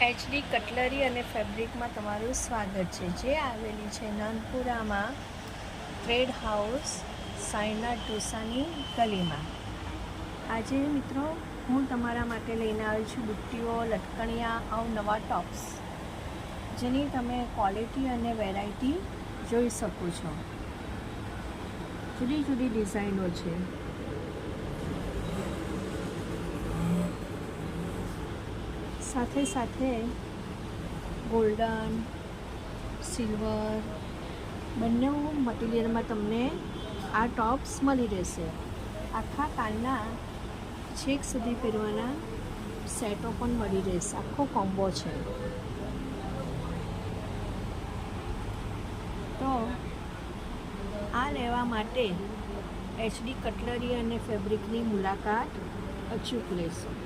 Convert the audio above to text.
HD cutlery અને ફેબ્રિકમાં તમારું સ્વાગત છે, જે આવેલી છે નાનપુરામાં ટ્રેડ હાઉસ સાયના ટોસાની ગલીમાં. આજે મિત્રો હું તમારા માટે લઈને આવી છું બુટ્ટીઓ, લટકણિયા, અવનવા ટોપ્સ, જેની તમે ક્વોલિટી અને વેરાયટી જોઈ શકો છો. જુદી જુદી ડિઝાઇનો છે. સાથે સાથે ગોલ્ડન, સિલ્વર બંને મટીરિયલમાં તમને આ ટોપ્સ મળી રહેશે. આખા કાનના છેક સુધી પહેરવાના સેટો પણ મળી રહેશે. આખો કોમ્બો છે. તો આ લેવા માટે એચડી કટલરી અને ફેબ્રિકની મુલાકાત અચૂક લેશો.